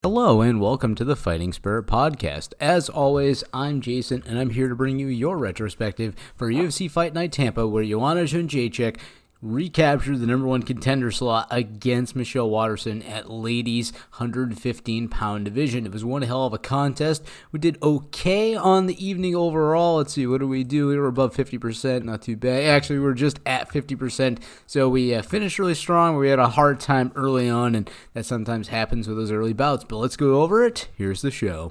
Hello and welcome to the Fighting Spirit Podcast. As always, I'm Jason and I'm here to bring you your retrospective for UFC Fight Night Tampa, where Joanna Jedrzejczyk recaptured the number one contender slot against Michelle Waterson at ladies 115-pound division. It was one hell of a contest. We did okay on the evening overall. Let's see, what did we do? We were above 50%, not too bad. Actually, we were just at 50%, so we finished really strong. We had a hard time early on, and that sometimes happens with those early bouts, but let's go over it. Here's the show.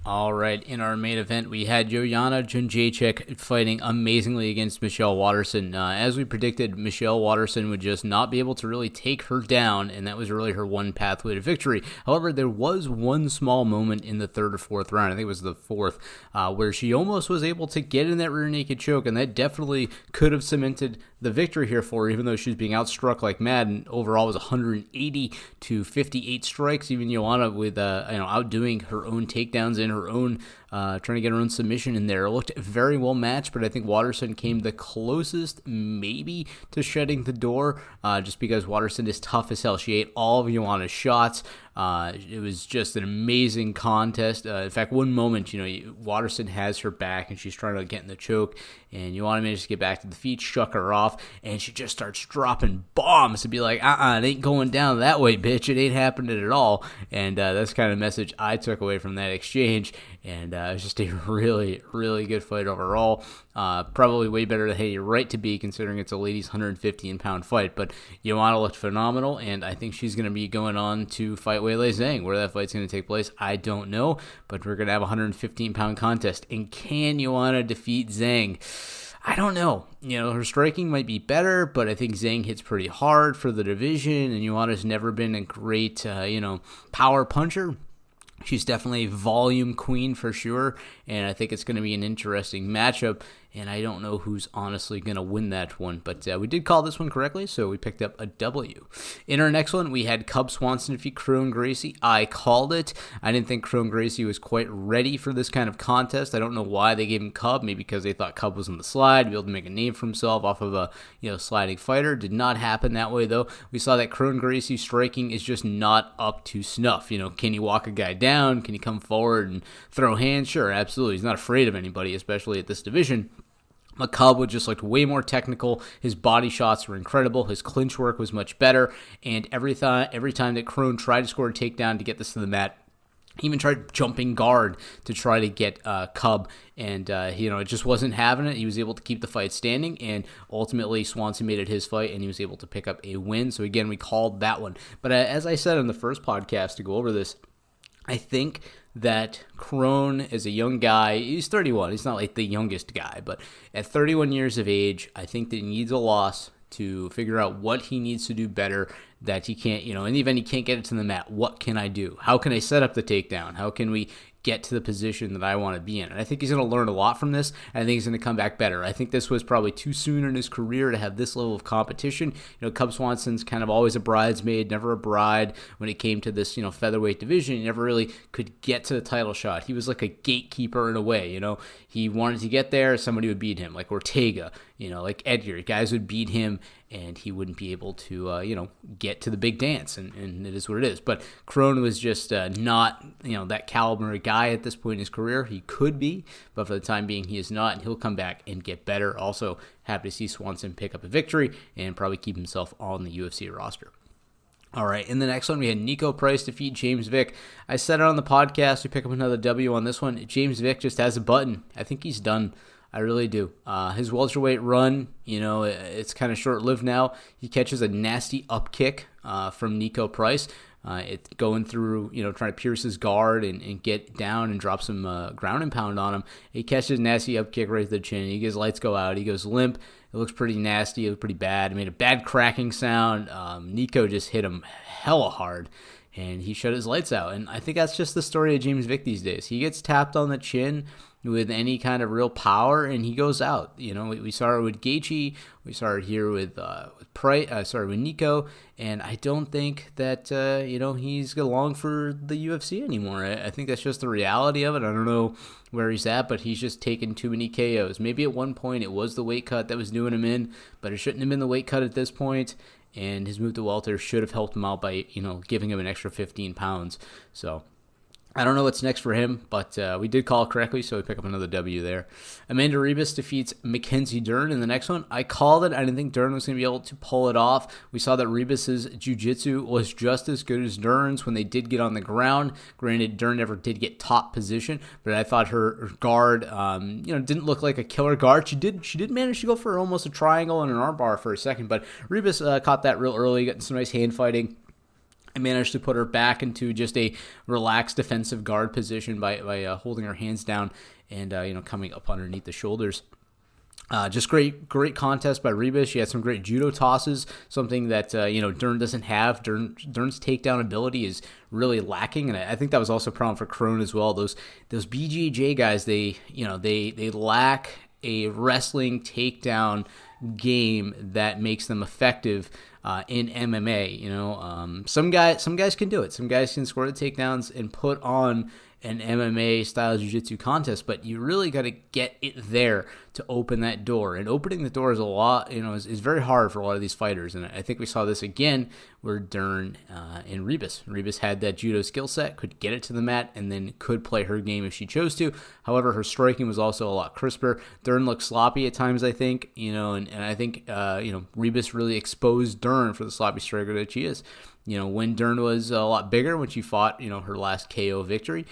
All right, in our main event, we had Joanna Jedrzejczyk fighting amazingly against Michelle Waterson. As we predicted, Michelle Waterson would just not be able to really take her down, and that was really her one pathway to victory. However, there was one small moment in the third or fourth round, I think it was the fourth, where she almost was able to get in that rear naked choke, and that definitely could have cemented the victory here for her, even though she was being outstruck like mad, and overall was 180 to 58 strikes. Even Joanna with outdoing her own takedowns in her own trying to get her own submission in there. It looked very well matched, but I think Waterson came the closest maybe to shutting the door, just because Waterson is tough as hell. She ate all of Joanna's shots. It was just an amazing contest. In fact, one moment, Waterson has her back and she's trying to get in the choke, and Joanna manages to get back to the feet, shuck her off, and she just starts dropping bombs to be like, it ain't going down that way, bitch. It ain't happening at all. And that's the kind of message I took away from that exchange. And it was just a really, really good fight overall. Probably way better than you're right to be, considering it's a ladies 115-pound fight. But Joanna looked phenomenal, and I think she's going to be going on to fight Weili Zhang. Where that fight's going to take place, I don't know. But we're going to have a 115-pound contest. And can Joanna defeat Zhang? I don't know. Her striking might be better, but I think Zhang hits pretty hard for the division, and Joanna's never been a great, power puncher. She's definitely a volume queen for sure, and I think it's going to be an interesting matchup, and I don't know who's honestly going to win that one, but we did call this one correctly, so we picked up a W. In our next one, we had Cub Swanson defeat Gracie. I called it. I didn't think Gracie was quite ready for this kind of contest. I don't know why they gave him Cub, maybe because they thought Cub was on the slide, be able to make a name for himself off of a sliding fighter. Did not happen that way, though. We saw that Gracie's striking is just not up to snuff. Can he walk a guy down? Can he come forward and throw hands? Sure, absolutely. He's not afraid of anybody, especially at this division. Cub just looked way more technical. His body shots were incredible. His clinch work was much better. And every time that Crone tried to score a takedown to get this to the mat, he even tried jumping guard to try to get Cub, and it just wasn't having it. He was able to keep the fight standing, and ultimately Swanson made it his fight, and he was able to pick up a win. So again, we called that one. But as I said on the first podcast to go over this, I think that Crone is a young guy. He's 31. He's not like the youngest guy, but at 31 years of age, I think that he needs a loss to figure out what he needs to do better, that he can't, in the event he can't get it to the mat, what can I do? How can I set up the takedown? How can we get to the position that I want to be in? And I think he's going to learn a lot from this, and I think he's going to come back better. I think this was probably too soon in his career to have this level of competition. Cub Swanson's kind of always a bridesmaid, never a bride when it came to this, featherweight division. He never really could get to the title shot. He was like a gatekeeper in a way, He wanted to get there, somebody would beat him, like Ortega, like Edgar. Guys would beat him, and he wouldn't be able to, get to the big dance, and it is what it is. But Crone was just not, that caliber guy at this point in his career. He could be, but for the time being, he is not, and he'll come back and get better. Also, happy to see Swanson pick up a victory and probably keep himself on the UFC roster. All right, in the next one, we had Niko Price defeat James Vick. I said it on the podcast. We pick up another W on this one. James Vick just has a button. I think he's done. I really do. His welterweight run, it's kind of short-lived now. He catches a nasty up kick from Niko Price. It's going through, trying to pierce his guard and get down and drop some ground and pound on him. He catches a nasty up kick right to the chin. His lights go out. He goes limp. It looks pretty nasty. It looked pretty bad. It made a bad cracking sound. Niko just hit him hella hard, and he shut his lights out. And I think that's just the story of James Vick these days. He gets tapped on the chin, with any kind of real power, and he goes out. We saw it with Gaethje, we saw it here with with Nico, and I don't think that he's long for the UFC anymore. I think that's just the reality of it. I don't know where he's at, but he's just taken too many KOs. Maybe at one point it was the weight cut that was doing him in, but it shouldn't have been the weight cut at this point. And his move to welter should have helped him out by giving him an extra 15 pounds. So I don't know what's next for him, but we did call it correctly, so we pick up another W there. Amanda Rebus defeats Mackenzie Dern in the next one. I called it. I didn't think Dern was going to be able to pull it off. We saw that Rebus's jiu-jitsu was just as good as Dern's when they did get on the ground. Granted, Dern never did get top position, but I thought her guard, didn't look like a killer guard. She did manage to go for almost a triangle and an armbar for a second, but Rebus caught that real early, getting some nice hand fighting. I managed to put her back into just a relaxed defensive guard position by holding her hands down and coming up underneath the shoulders. Just great contest by Rebus. She had some great judo tosses, something that Dern doesn't have. Dern's takedown ability is really lacking, and I think that was also a problem for Crone as well. Those BJJ guys, they lack a wrestling takedown game that makes them effective in MMA. Some guys can do it. Some guys can score the takedowns and put on an MMA style jiu-jitsu contest, but you really got to get it there to open that door. And opening the door is a lot, is very hard for a lot of these fighters. And I think we saw this again where Dern and Rebus had that judo skill set, could get it to the mat, and then could play her game if she chose to. However, her striking was also a lot crisper. Dern looked sloppy at times, I think, and I think, Rebus really exposed Dern for the sloppy striker that she is. When Dern was a lot bigger, when she fought, her last KO victory,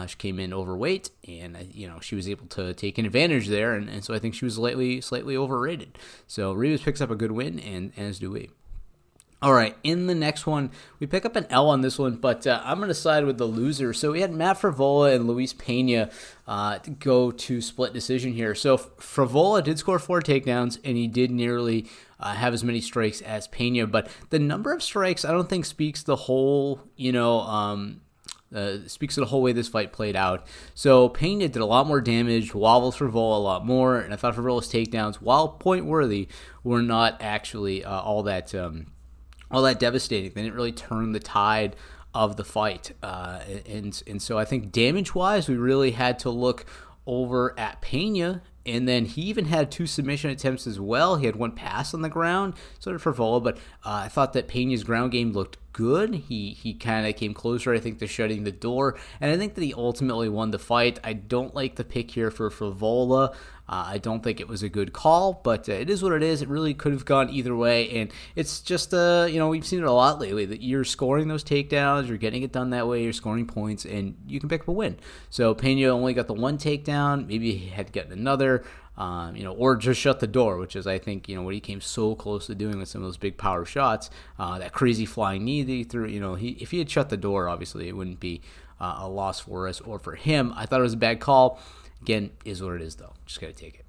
she came in overweight, and she was able to take an advantage there, and so I think she was slightly overrated. So Rebus picks up a good win, and as do we. All right, in the next one, we pick up an L on this one, but I'm going to side with the loser. So we had Matt Frevola and Luis Pena go to split decision here. So Frevola did score 4 takedowns, and he did nearly have as many strikes as Pena, but the number of strikes I don't think speaks the whole, speaks to the whole way this fight played out. So Pena did a lot more damage, wobbled Frevola a lot more, and I thought Frevola's takedowns, while point worthy, were not actually all that devastating. They didn't really turn the tide of the fight, and so I think damage-wise, we really had to look over at Pena. And then he even had 2 submission attempts as well. He had 1 pass on the ground, so did Frevola, but I thought that Pena's ground game looked good. He kind of came closer, I think, to shutting the door, and I think that he ultimately won the fight. I don't like the pick here for Frevola. I don't think it was a good call, but it is what it is. It really could have gone either way, and it's just, we've seen it a lot lately, that you're scoring those takedowns, you're getting it done that way, you're scoring points, and you can pick up a win. So Pena only got the 1 takedown, maybe he had gotten another, or just shut the door, which is, I think, what he came so close to doing with some of those big power shots, that crazy flying knee that he threw, if he had shut the door, obviously it wouldn't be a loss for us or for him. I thought it was a bad call. Again, is what it is, though. Just got to take it.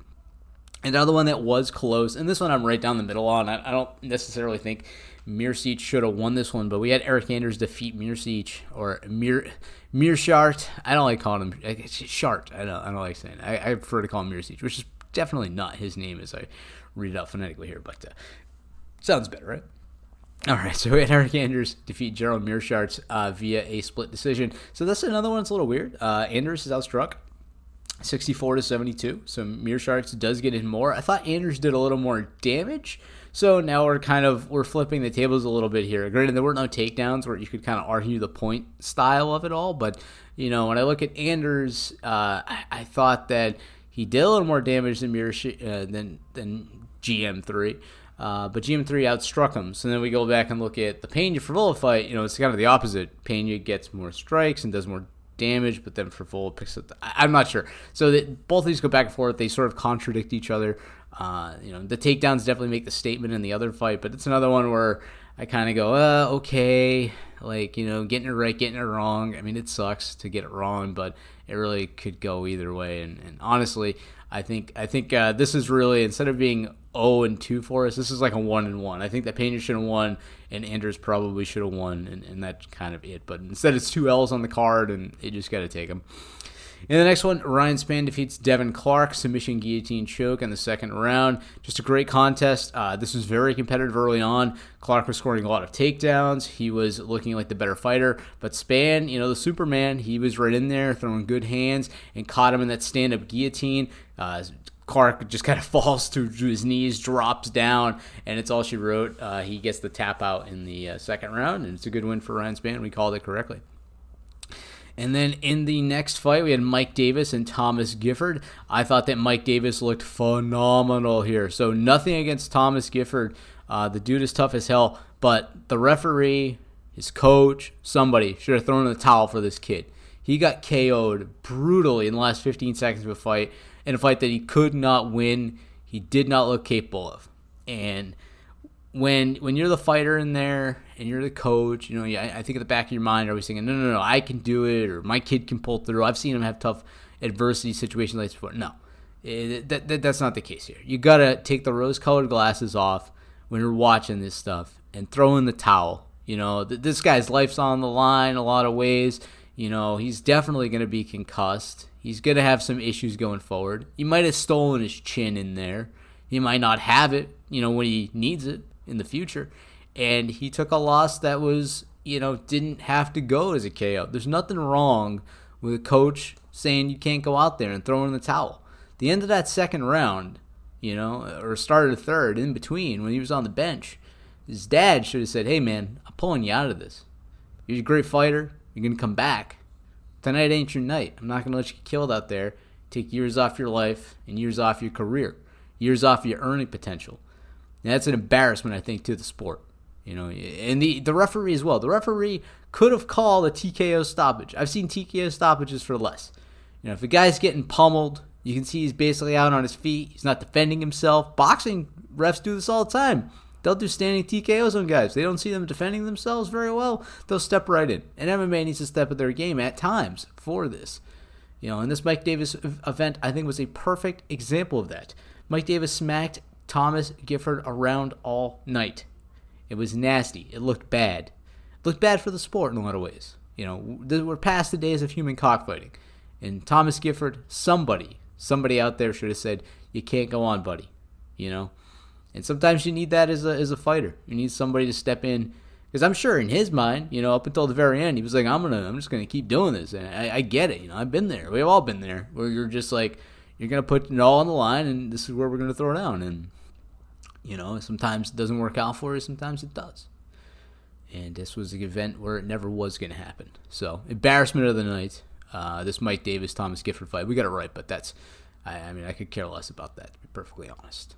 Another one that was close, and this one I'm right down the middle on. I don't necessarily think Mirsich should have won this one, but we had Eric Anders defeat Mirsich, or Mearshart. I don't like calling him Shart. I don't like saying it. I prefer to call him Mirsich, which is definitely not his name as I read it out phonetically here, but sounds better, right? All right, so we had Eric Anders defeat Gerald Mearshart via a split decision. So that's another one that's a little weird. Anders is outstruck 64-72, so Mearshart does get in more. I thought Anders did a little more damage, so now we're flipping the tables a little bit here. Granted, there were no takedowns where you could kind of argue the point style of it all, but when I look at Anders, I thought that he did a little more damage than than GM3. But GM3 outstruck him. So then we go back and look at the Pena-Frevola fight. it's kind of the opposite. Pena gets more strikes and does more damage, but then Frevola picks up. I'm not sure. So both of these go back and forth. They sort of contradict each other. The takedowns definitely make the statement in the other fight, but it's another one where I kind of go, okay, getting it right, getting it wrong. I mean, it sucks to get it wrong, but it really could go either way. And honestly, I think this is really, instead of being 0-2 for us, this is like a 1-1. I think that Pena should have won, and Anders probably should have won, and that's kind of it. But instead, it's 2 L's on the card, and you just got to take them. In the next one, Ryan Spann defeats Devin Clark, submission guillotine choke in the second round. Just a great contest. This was very competitive early on. Clark was scoring a lot of takedowns. He was looking like the better fighter. But Spann, the Superman, he was right in there throwing good hands and caught him in that stand-up guillotine. Clark just kind of falls to his knees, drops down, and it's all she wrote. He gets the tap out in the second round, and it's a good win for Ryan Spann. We called it correctly. And then in the next fight, we had Mike Davis and Thomas Gifford. I thought that Mike Davis looked phenomenal here. So nothing against Thomas Gifford. The dude is tough as hell. But the referee, his coach, somebody should have thrown in the towel for this kid. He got KO'd brutally in the last 15 seconds of a fight, in a fight that he could not win. He did not look capable of. And when you're the fighter in there and you're the coach, I think at the back of your mind, you're always thinking, no, I can do it, or my kid can pull through. I've seen him have tough adversity situations like this before. No, that's not the case here. You got to take the rose-colored glasses off when you're watching this stuff and throw in the towel. This guy's life's on the line in a lot of ways. He's definitely going to be concussed. He's going to have some issues going forward. He might have stolen his chin in there. He might not have it, when he needs it in the future. And he took a loss that was, didn't have to go as a KO. There's nothing wrong with a coach saying you can't go out there and throw in the towel. The end of that second round, or start of the third, in between, when he was on the bench, his dad should have said, hey, man, I'm pulling you out of this. You're a great fighter. You're going to come back. Tonight ain't your night. I'm not going to let you get killed out there. Take years off your life and years off your career. Years off your earning potential. And that's an embarrassment, I think, to the sport. And the referee as well. The referee could have called a TKO stoppage. I've seen TKO stoppages for less. If a guy's getting pummeled, you can see he's basically out on his feet. He's not defending himself. Boxing refs do this all the time. They'll do standing TKOs on guys. They don't see them defending themselves very well. They'll step right in. And MMA needs to step up their game at times for this. And this Mike Davis event, I think, was a perfect example of that. Mike Davis smacked Thomas Gifford around all night. It was nasty. It looked bad. It looked bad for the sport in a lot of ways. We're past the days of human cockfighting. And Thomas Gifford, somebody out there should have said, you can't go on, buddy. And sometimes you need that as a fighter. You need somebody to step in. Because I'm sure in his mind, up until the very end, he was like, I'm just going to keep doing this. And I get it. I've been there. We've all been there. Where you're just like, you're going to put it all on the line, and this is where we're going to throw down. And, sometimes it doesn't work out for you. Sometimes it does. And this was an event where it never was going to happen. So, embarrassment of the night. This Mike Davis-Thomas Gifford fight. We got it right, but that's, I could care less about that, to be perfectly honest.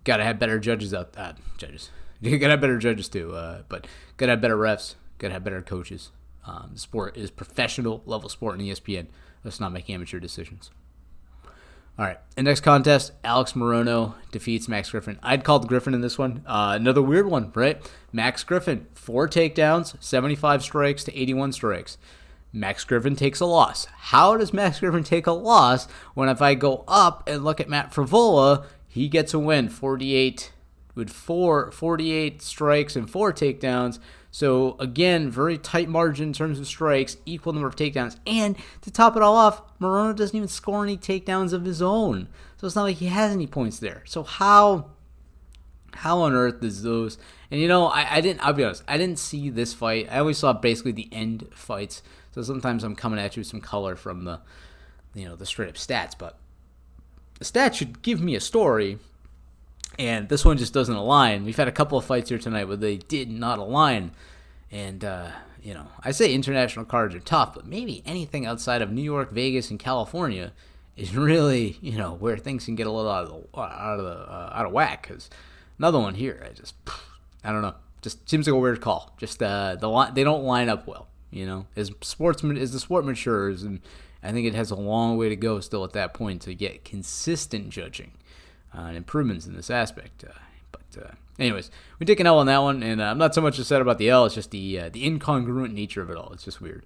Got to have better judges out. Judges. You got to have better judges too. But got to have better refs. Got to have better coaches. The sport is professional level sport in ESPN. Let's not make amateur decisions. All right. The next contest, Alex Morono defeats Max Griffin. I'd called Griffin in this one. Another weird one, right? Max Griffin, 4 takedowns, 75 strikes to 81 strikes. Max Griffin takes a loss. How does Max Griffin take a loss when if I go up and look at Matt Frivola, he gets a win, 48 with 48 strikes and 4 takedowns. So, again, very tight margin in terms of strikes, equal number of takedowns. And to top it all off, Morono doesn't even score any takedowns of his own. So it's not like he has any points there. So how on earth is those? And, I'll be honest, I didn't see this fight. I always saw basically the end fights. So sometimes I'm coming at you with some color from the straight up stats. But the stats should give me a story, and this one just doesn't align. We've had a couple of fights here tonight where they did not align, and I say international cards are tough, but maybe anything outside of New York, Vegas, and California is really where things can get a little out of whack. Because another one here, I don't know, just seems like a weird call. Just they don't line up well. As the sport matures, and I think it has a long way to go still at that point to get consistent judging and improvements in this aspect. But anyways, we take an L on that one, and I'm not so much upset about the L. It's just the incongruent nature of it all. It's just weird.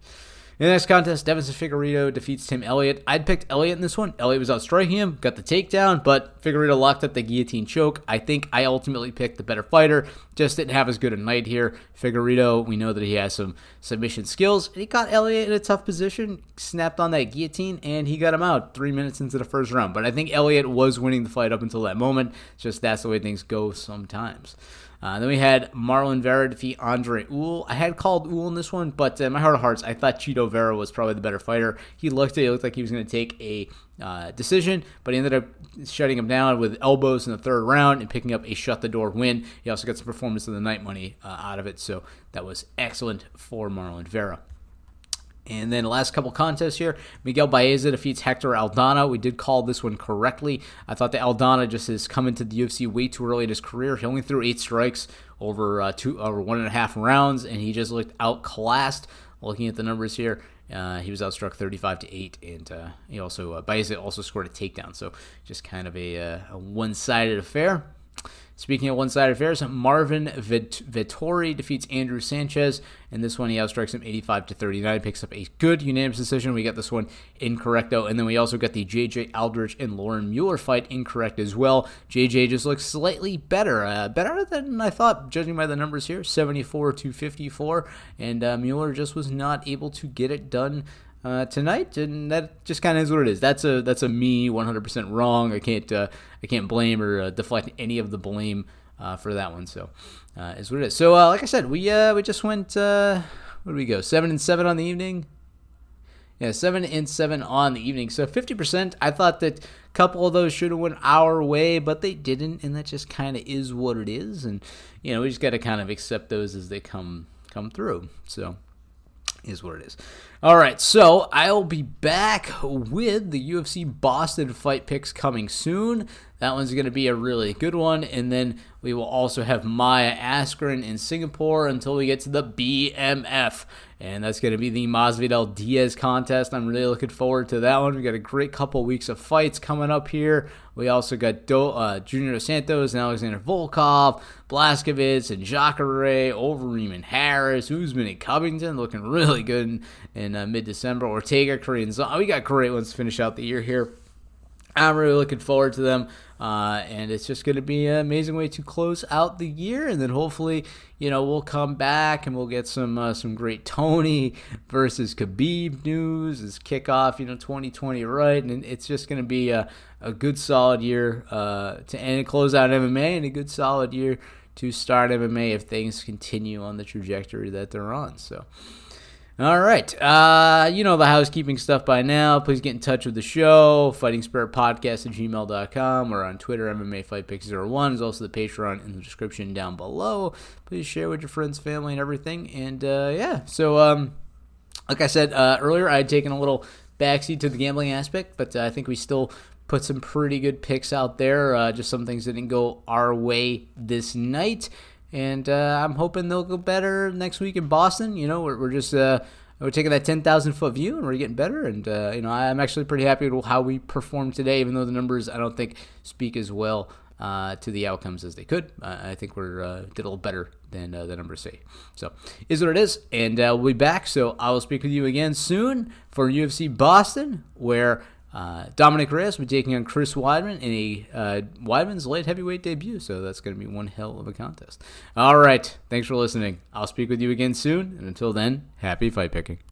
In the next contest, Deiveson Figueiredo defeats Tim Elliott. I'd picked Elliott in this one. Elliott was outstriking him, got the takedown, but Figueiredo locked up the guillotine choke. I think I ultimately picked the better fighter. Just didn't have as good a night here. Figueiredo, we know that he has some submission skills. And he got Elliott in a tough position, snapped on that guillotine, and he got him out 3 minutes into the first round. But I think Elliott was winning the fight up until that moment. Just that's the way things go sometimes. Then we had Marlon Vera defeat Andre Ewell. I had called Ewell in this one, but in my heart of hearts, I thought Chito Vera was probably the better fighter. It looked like he was going to take a decision, but he ended up shutting him down with elbows in the third round and picking up a shut-the-door win. He also got some performance of the night money out of it, so that was excellent for Marlon Vera. And then the last couple contests here, Miguel Baeza defeats Hector Aldana. We did call this one correctly. I thought that Aldana just has come into the UFC way too early in his career. He only threw 8 strikes over 1.5 rounds, and he just looked outclassed. Looking at the numbers here, he was outstruck 35-8, and he also Baeza also scored a takedown. So just kind of a one-sided affair. Speaking of one-sided affairs, Marvin Vittori defeats Andrew Sanchez. In this one, he outstrikes him 85-39, picks up a good unanimous decision. We got this one incorrect, though. And then we also got the J.J. Aldrich and Lauren Mueller fight incorrect as well. J.J. just looks slightly better. Better than I thought, judging by the numbers here, 74-54. And Mueller just was not able to get it done tonight, and that just kind of is what it is. That's a me 100% wrong. I can't blame or deflect any of the blame for that one. So is what it is. So like I said, we just went what did we go 7-7 on the evening? Yeah, 7-7 on the evening. So 50%. I thought that a couple of those should have went our way, but they didn't, and that just kind of is what it is. And we just got to kind of accept those as they come through. So is what it is. All right, so I'll be back with the UFC Boston fight picks coming soon. That one's going to be a really good one. And then we will also have Maya Askren in Singapore until we get to the BMF. And that's going to be the Masvidal Diaz contest. I'm really looking forward to that one. We got a great couple weeks of fights coming up here. We also got Junior Dos Santos and Alexander Volkov, Blachowicz and Jacare, Overeem and Harris, Usman and Covington looking really good in mid-December. Ortega, Korean Zone. We got great ones to finish out the year here. I'm really looking forward to them, and it's just going to be an amazing way to close out the year, and then hopefully, we'll come back and we'll get some great Tony versus Khabib news as kickoff, 2020, right? And it's just going to be a good solid year to end close out MMA, and a good solid year to start MMA if things continue on the trajectory that they're on. So. All right, the housekeeping stuff by now. Please get in touch with the show, fightingspiritpodcast@gmail.com, or on Twitter, MMA Fight Pick 01. There's also the Patreon in the description down below. Please share with your friends, family, and everything. And, so like I said earlier, I had taken a little backseat to the gambling aspect, but I think we still put some pretty good picks out there. Just some things that didn't go our way this night. And I'm hoping they'll go better next week in Boston. We're just we're taking that 10,000-foot view, and we're getting better. And I'm actually pretty happy with how we performed today, even though the numbers I don't think speak as well to the outcomes as they could. I think we did a little better than the numbers say. So is what it is, and we'll be back. So I will speak with you again soon for UFC Boston, where Dominic Reyes will be taking on Chris Weidman in a Weidman's light heavyweight debut, so that's going to be one hell of a contest. All right, thanks for listening. I'll speak with you again soon, and until then, happy fight picking.